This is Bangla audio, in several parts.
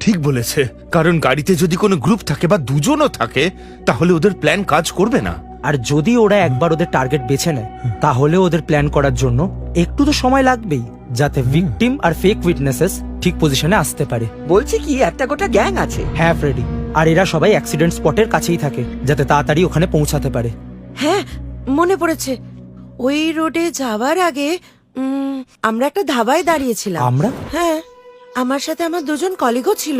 ঠিক বলেছে, কারণ গাড়িতে যদি কোনো গ্রুপ থাকে বা দুজনও থাকে তাহলে ওদের প্ল্যান কাজ করবে না। আর যদি ওরা একবার ওদের টার্গেট বেছে নেয় তাহলে ওদের প্ল্যান করার জন্য একটু তো সময় লাগবেই, যাতে ভিকটিম আর ফেক উইটনেসেস ঠিক পজিশনে আসতে পারে। বলছি কি একটা গোটা গ্যাং আছে। হ্যাঁ ফ্রেডি, আর এরা সবাই অ্যাক্সিডেন্ট স্পটের কাছেই থাকে যাতে তাড়াতাড়ি ওখানে পৌঁছাতে পারে। হ্যাঁ, মনে পড়েছে, ওই রোডে যাওয়ার আগে আমরা একটা ধাবায় দাঁড়িয়েছিলাম। আমরা? হ্যাঁ, আমার সাথে আমার দুজন কলিগও ছিল।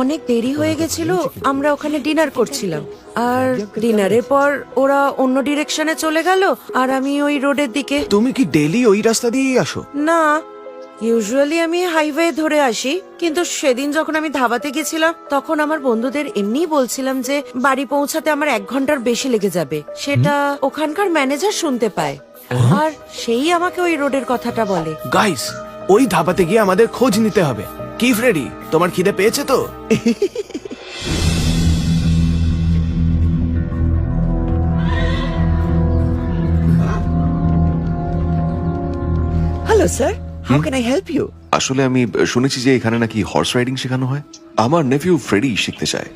অনেক দেরি হয়ে গেছিল, আমরা ওখানে ডিনার করছিলাম। আর ডিনারের পর ওরা অন্য ডিরেকশনে চলে গেল আর আমি ওই রোডের দিকে। তুমি কি ডেলি ওই রাস্তা দিয়েই আসো? না, ইউজুয়ালি আমি হাইওয়ে ধরে আসি, কিন্তু সেদিন যখন আমি ধাবাতে গেছিলাম তখন আমার বন্ধুদের এমনিই বলছিলাম যে বাড়ি পৌঁছাতে আমার 1 ঘন্টার বেশি লেগে যাবে। সেটা ওখানকার ম্যানেজার শুনতে পায়, আর সেই আমাকে ওই রোডের কথাটা বলে। গাইস, ওই ধাবাতে গিয়ে আমাদের খোঁজ নিতে হবে। কি ফ্রেডি, তোমার খিদে পেয়েছে তো? Hello sir, how can I help you? আসলে আমি শুনেছি যে এখানে নাকি হর্স রাইডিং শেখানো হয়। আমার নেফিউ ফ্রেডি শিখতে চায়।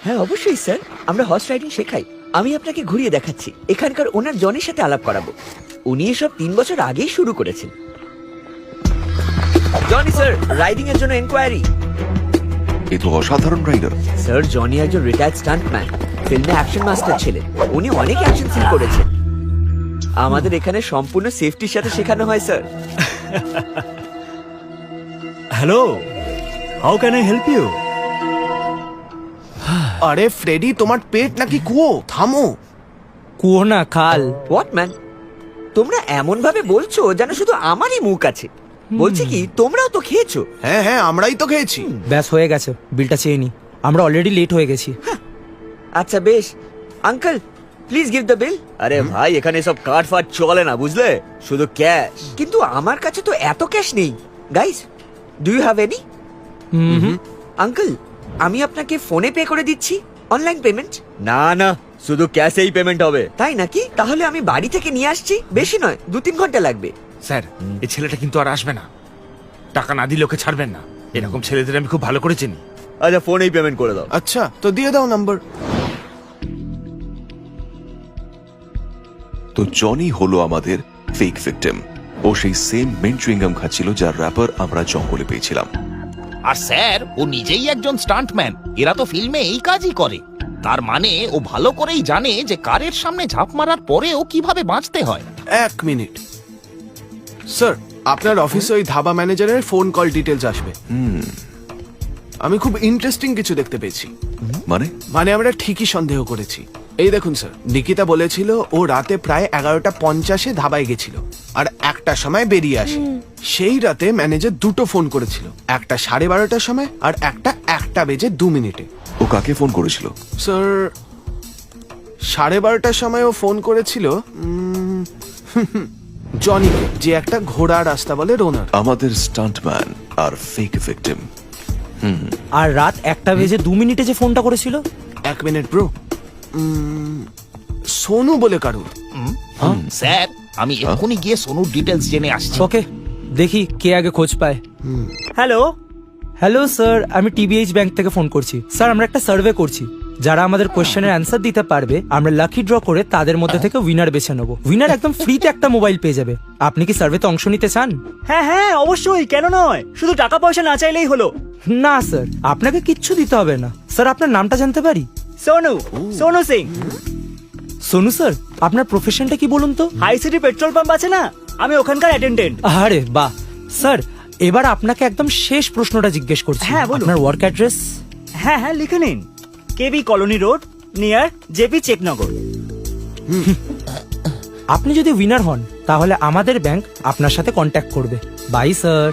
হ্যাঁ অবশ্যই স্যার, আমরা হর্স রাইডিং শেখাই। আমি আপনাকে ঘুরিয়ে দেখাচ্ছি। এখানকার ওনার জনির সাথে আলাপ করাবো। উনি এসব 3 বছর আগেই শুরু করেছেন। জনি স্যার, রাইডিং এর জন্য এনকোয়ারি। এ তো অসাধারণ রাইডার। স্যার, জনি একজন রিটায়ার্ড স্টান্টম্যান, ফিল্মে অ্যাকশন মাস্টার ছিলেন। উনি অনেক অ্যাকশন সিন করেছেন। আমাদের এখানে সম্পূর্ণ সেফটির সাথে শেখানো হয় sir. Hello, how can I help you? আরে ফ্রেডি, তোমার পেট নাকি কুয়ো? থামো। কুয়ো না, খাল। হোয়াট ম্যান, তোমরা এমন ভাবে বলছো যেন শুধু আমারই মুখ আছে। বলছি কি, তোমরাও তো খেয়েছো। হ্যাঁ হ্যাঁ, আমরাই তো খেয়েছি। ব্যাস হয়ে গেছে, বিলটা চেয়ে নি, আমরা অলরেডি লেট হয়ে গেছি। আচ্ছা বেশ, আঙ্কেল প্লিজ গিভ দ্য বিল। আরে ভাই, এখানে সব কার্ড ফার্ড চলে না, বুঝলে, শুধু ক্যাশ। কিন্তু আমার কাছে তো এত ক্যাশ নেই। Guys, do you have any? Uncle, আমি আপনাকে ফোনে পে করে দিচ্ছি, অনলাইন পেমেন্ট। না না, শুধু ক্যাশেই পেমেন্ট হবে। তাই নাকি? তাহলে আমি বাড়ি থেকে নিয়ে আসছি, বেশি নয়, 2-3 ঘন্টা লাগবে। স্যার, এই ছেলেটা কিন্তু আর আসবে না। টাকা না দিলে ওকে ছাড়বেন না। এরকম ছেলেদের আমি খুব ভালো করে চিনি। আচ্ছা, ফোনেই পেমেন্ট করে দাও। আচ্ছা, তো দিয়ে দাও নাম্বার। তো জনি হলো আমাদের ফেক ভিকটিম। ও সেই সেম মেন্ট চুইংগাম খাচ্ছিল যার র্যাপার আমরা জঙ্গলে পেয়েছিলাম। আর স্যার, ও নিজেই একজন স্টান্টম্যান। এরা তো ফিল্মে এই কাজই করে। তার মানে ও ভালো করেই জানে যে কারের সামনে ঝাঁপ মারার পরেও কিভাবে বাঁচতে হয়। 1 মিনিট স্যার, আপনার অফিসে ওই ধাবা ম্যানেজারের ফোন কল ডিটেলস আসবে। আমি খুব ইন্টারেস্টিং কিছু দেখতে পেয়েছি। মানে আমরা ঠিকই সন্দেহ করেছি। এই দেখুন স্যার, নিকিতা বলেছিল ও রাতে প্রায় 11:50 ধাবায় গেছিল আর 1টার সময় বেরিয়ে আসে। সেই রাতে ম্যানেজার 2টো ফোন করেছিল, একটা 12:30টার সময় আর একটা 1:02 ও কাকে ফোন করেছিল? স্যার, 12:30টার সময় ও ফোন করেছিল জনিকে, যে একটা ঘোড়া রাস্তা বলে রোনার। আমাদের স্টান্টম্যান আর ফেক ভিকটিম। আর রাত 1:02 যে ফোনটা করেছিল? 1 মিনিট ব্রো, সোনু বলে কারুর। স্যার, আমি এক্ষুনি গিয়ে সোনুর ডিটেলস জেনে আসছি। ওকে, দেখি কে আগে খোঁজ পায়। হ্যালো হ্যালো স্যার, আমি টিবিএইচ ব্যাংক থেকে ফোন করছি। স্যার, আমরা একটা সার্ভে করছি। যারা আমাদের কোশ্চেনের অ্যান্সার দিতে পারবে আমরা লাকি ড্র করে তাদের মধ্যে থেকে উইনার বেছে নেবো। উইনার একদম ফ্রিতে একটা মোবাইল পেয়ে যাবে। আপনি কি সার্ভেতে অংশ নিতে চান? হ্যাঁ হ্যাঁ অবশ্যই, কেন নয়। শুধু টাকা পয়সা না চাইলেই হলো। না স্যার, আপনাকে কিচ্ছু দিতে হবে না। স্যার, আপনার নামটা জানতে পারি? সোনু, সোনু সিং। সোনু স্যার, আপনার প্রফেশনটা কি বলুন তো? হাই সিটি পেট্রোল পাম্প আছে না, আমি ওখানকার অ্যাটেন্ডেন্ট। আরে বাহ। স্যার, এবার আপনাকে একদম শেষ প্রশ্নটা জিজ্ঞেস করছি। হ্যাঁ, বলুন। আপনার ওয়ার্ক অ্যাড্রেস? হ্যাঁ হ্যাঁ, লিখে নিন। কেবি কলোনি রোড, নিয়ার জেপি চেকনগর। আপনি যদি উইনার হন তাহলে আমাদের ব্যাংক আপনার সাথে কন্ট্যাক্ট করবে। By sir.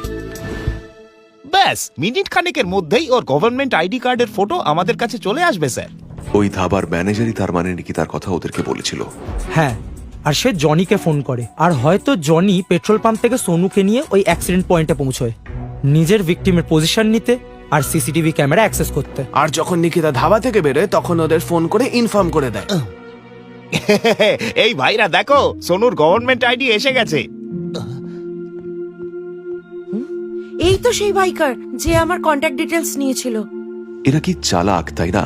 ব্যাস, মিনিট খানেকের মধ্যেই ওর গভর্নমেন্ট আইডি কার্ডের ফটো আমাদের কাছে চলে আসবে স্যার। ওই ধাবার ম্যানেজারই তার মানে নিকিতার কথা ওদেরকে বলেছিল। হ্যাঁ, আর সে জনিকে ফোন করে। আর হয়তো জনি পেট্রোল পাম্প থেকে সোনুকে নিয়ে ওই অ্যাক্সিডেন্ট পয়েন্টে পৌঁছয়, নিজের ভিকটিমের পজিশন নিতে আর সিসিটিভি ক্যামেরা অ্যাক্সেস করতে। আর যখন নিকিতা ধাবা থেকে বেরোয় তখন ওদের ফোন করে ইনফর্ম করে দেয়। এই ভাইরা দেখো, সোনুর গভর্নমেন্ট আইডি এসে গেছে। এই তো সেই বাইকার যে আমার কন্ট্যাক্ট ডিটেলস নিয়েছিল। এরা কি চালাক তাই না?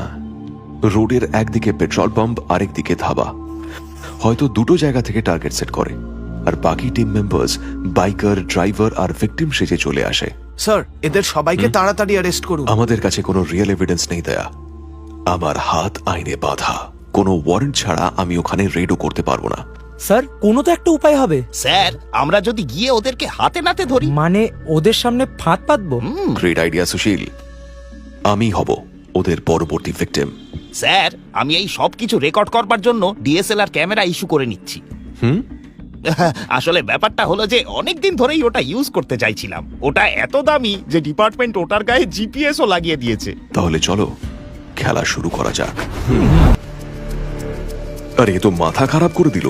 রোডের একদিকে পেট্রোল পাম্প, আরেকদিকে ধাবা। হয়তো দুটো জায়গা থেকে টার্গেট সেট করে, আর বাকি টিম মেম্বার্স বাইকার, ড্রাইভার আর ভিকটিম সেজে চলে আসে। স্যার, এদের সবাইকে তাড়াতাড়ি অ্যারেস্ট করুন। আমাদের কাছে কোনো রিয়েল এভিডেন্স নেই দয়া। আমার হাত আইনে বাঁধা, কোনো ওয়ারেন্ট ছাড়া আমি ওখানে রেডও করতে পারবো না। স্যার কোনো তো একটা উপায় হবে। স্যার, আমরা যদি গিয়ে ওদেরকে হাতে নাতে ধরি। মানে ওদের সামনে ফাঁদ পাতবো? গ্রেট আইডিয়া সুশীল। আমি হব ওদের পরবর্তী ভিকটিম। স্যার, আমি এই সবকিছু রেকর্ড করবার জন্য ডিএসএলআর ক্যামেরা ইস্যু করে নিচ্ছি। আসলে ব্যাপারটা হলো যে অনেকদিন ধরেই ওটা ইউজ করতে চাইছিলাম। ওটা এত দামি যে ডিপার্টমেন্ট ওটার গায়ে জিপিএসও লাগিয়ে দিয়েছে। তাহলে চলো খেলা শুরু করা যাক। আরে এ তো মাথা খারাপ করে দিল।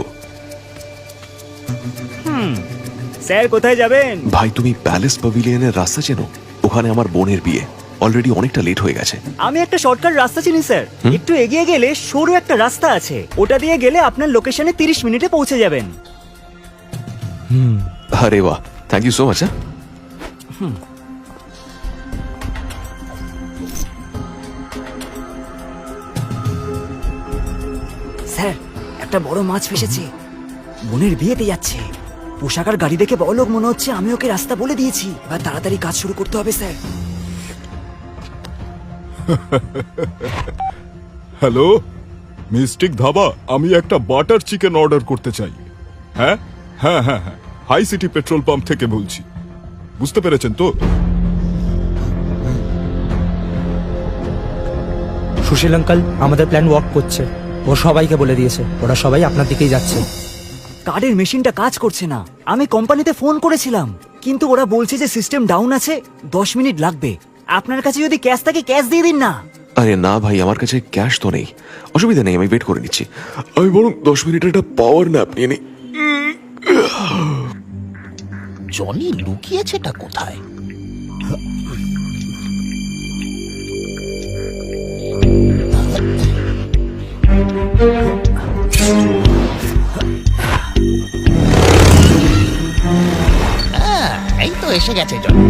স্যার কোথায় যাবেন? ভাই তুমি প্যালেস প্যাভিলিয়নের রাস্তা চেনো? ওখানে আমার বোনের বিয়ে, অলরেডি অনেকটা লেট হয়ে গেছে। আমি একটা শর্টকাট রাস্তা চিনি স্যার। একটু এগিয়ে গেলে সরু একটা রাস্তা আছে, ওটা দিয়ে গেলে আপনার লোকেশনে 30 মিনিটে পৌঁছে যাবেন। আরে বাহ, thank you so much. Sir, একটা বড় মাছ ফেসেছে, বোনের বিয়েতে যাচ্ছে। পোশাক আর গাড়ি দেখে বড় লোক মনে হচ্ছে। আমি ওকে রাস্তা বলে দিয়েছি, এবার তাড়াতাড়ি কাজ শুরু করতে হবে স্যার। হ্যালো, মিস্টিক ধাবা, আমি একটা বাটার চিকেন অর্ডার করতে চাই। হ্যাঁ হ্যাঁ হ্যাঁ হ্যাঁ, হাই সিটি পেট্রোল পাম্প থেকে বলছি। বুঝতে পেরেছেন তো? সুশীল আঙ্কাল, আমাদের প্ল্যান ওয়ার্ক করছে। ও সবাইকে বলে দিয়েছে, ওরা সবাই আপনার দিকেই যাচ্ছে। কার্ডের মেশিনটা কাজ করছে না। আমি কোম্পানিতে ফোন করেছিলাম, কিন্তু ওরা বলছে যে সিস্টেম ডাউন আছে, 10 মিনিট লাগবে। আপনার কাছে যদি ক্যাশ থাকে ক্যাশ দিয়ে দিন না। আরে না ভাই, আমার কাছে ক্যাশ তো নেই। অসুবিধা নেই, আমি ওয়েট করে নিচ্ছি। আমি বরং 10 মিনিটের একটা পাওয়ার ন্যাপ নিয়ে নিই। জনি লুকিয়েছেটা কোথায়? এই তো এসে গেছে জনি।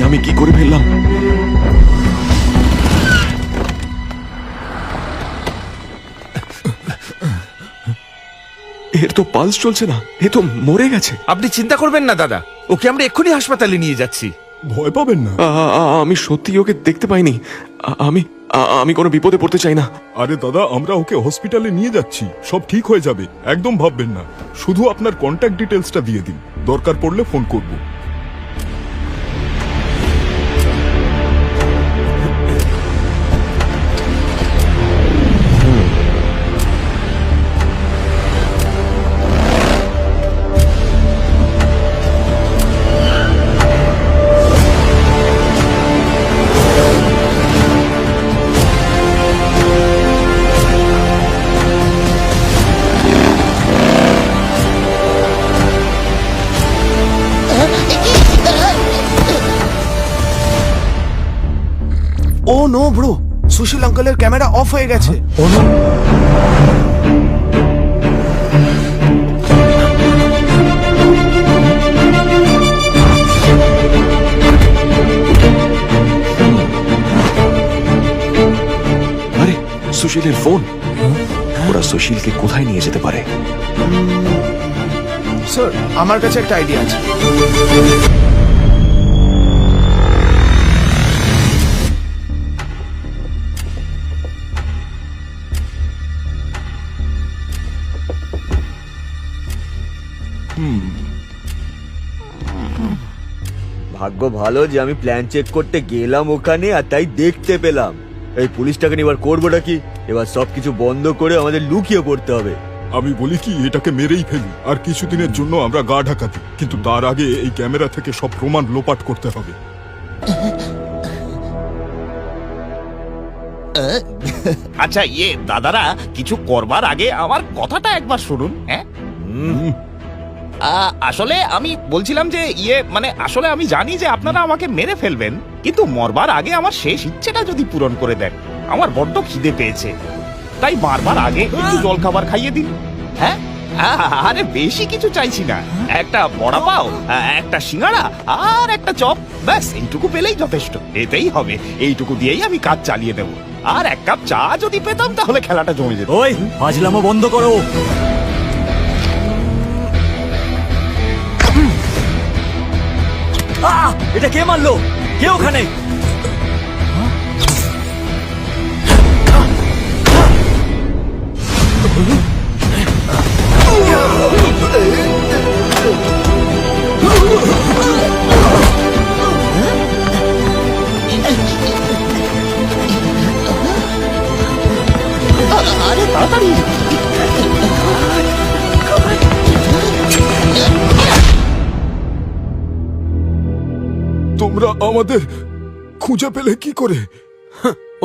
আমি কি করে ফেললাম? এর তো পালস চলছে না, এ তো মরে গেছে। আপনি চিন্তা করবেন না দাদা, ওকে আমরা এক্ষুনি হাসপাতালে নিয়ে যাচ্ছি। ভয় পাবেন না। আমি সত্যি ওকে দেখতে পাইনি। আমি কোনো বিপদে পড়তে চাই না। আরে দাদা, আমরা ওকে হসপিটালে নিয়ে যাচ্ছি, সব ঠিক হয়ে যাবে, একদম ভাববেন না। শুধু আপনার কন্ট্যাক্ট ডিটেলসটা দিয়ে দিন, দরকার পড়লে ফোন করব। ও নো ব্রো, সুশীল আঙ্কেলের ক্যামেরা অফ হয়ে গেছে। আরে সুশীলের ফোন। ওরা সুশীলকে কোথায় নিয়ে যেতে পারে? স্যার, আমার কাছে একটা আইডিয়া আছে। ভাগ্য ভালো যে আমি প্ল্যান চেক করতে গেলাম ওখানে, আর তাই দেখতে পেলাম। এই পুলিশটাকে এবার করবোটা কি? এবার সবকিছু বন্ধ করে আমাদের লুকিয়ে পড়তে হবে। আমি বলি কি এটাকে মেরেই ফেলি আর কিছুদিনের জন্য আমরা গা ঢাকা দিই, কিন্তু তার আগে এই ক্যামেরা থেকে সব প্রমাণ লোপাট করতে হবে। আচ্ছা দাদারা, কিছু করবার আগে আমার কথাটা একবার শুনুন। হ্যাঁ, আসলে আমি বলছিলাম যে মানে আসলে আমি জানি যে আপনারা আমাকে মেরে ফেলবেন, কিন্তু মরবার আগে আমার শেষ ইচ্ছেটা যদি পূরণ করে দেন। আমার বড্ড খিদে পেয়েছে, তাই মারবার আগে একটু জল খাবার খাইয়ে দিন। হ্যাঁ, আরে বেশি কিছু চাইছি না, একটা বড়া পাও, একটা সিঙ্গাড়া আর একটা চপ, ব্যাস এইটুকু পেলেই যথেষ্ট। এতেই হবে, এইটুকু দিয়েই আমি কাজ চালিয়ে দেবো। আর এক কাপ চা যদি পেতাম তাহলে খেলাটা জমে যেত। ওই ফাজলামো বন্ধ করো। এটা কে মারলো? কে ওখানে? আরে তাড়াতাড়ি! তোমরা আমাদের খুঁজে পেলে কি করে?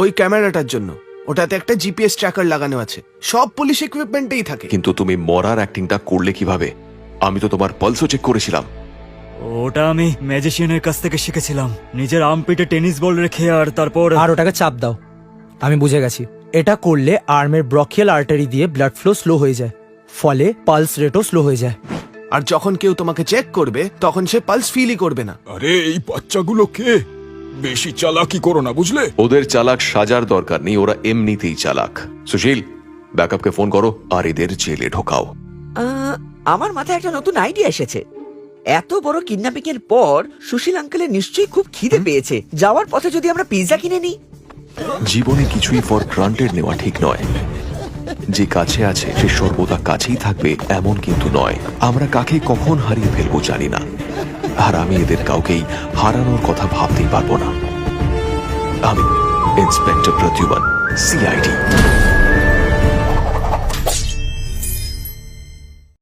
ওই ক্যামেরাটার জন্য। ওটাতে একটা জিপিএস ট্র্যাকার লাগানো আছে, সব পুলিশ ইকুইপমেন্টেই থাকে। কিন্তু তুমি মরার অ্যাক্টিংটা করলে কিভাবে? আমি তো তোমার পালসও চেক করেছিলাম। ওটা আমি ম্যাজিশিয়ানের কাছ থেকে শিখেছিলাম। নিজের আর্মপিটে টেনিস বল রেখে আর তারপর আর ওটাকে চাপ দাও। আমি বুঝে গেছি, এটা করলে আর্মের ব্রকিয়াল আর্টারি দিয়ে ব্লাড ফ্লো স্লো হয়ে যায়, ফলে পালস রেটও স্লো হয়ে যায়। আর যখন কেউ তোমাকে চেক করবে তখন সে পালস ফিলই করবে না। আরে এই বাচ্চাগুলো কে? বেশি চালাকি করো না, বুঝলে? ওদের চালাক সাজার দরকার নেই, ওরা এমনিতেই চালাক। সুশীল, ব্যাকআপকে ফোন করো আর এদের জেলে ঢোকাও। আমার মাথায় একটা নতুন আইডিয়া এসেছে। এত বড় কিডন্যাপিং এর পর সুশীল আঙ্কেলের নিশ্চয়ই খুব খিদে পেয়েছে। যাওয়ার পথে যদি আমরা পিৎজা কিনে নিই। জীবনে কিছুই ফর গ্রান্টেড নেওয়া ঠিক নয়। যে কাছে আছে সে সর্বদা কাছেই থাকবে এমন কিন্তু নয়। আমরা কাকে কখন হারিয়ে ফেলবো জানি না, আর আমি এদের কাউকেই হারানোর কথা ভাবতেই পারবো না। আমি ইন্সপেক্টর প্রদ্যুমন, সিআইডি।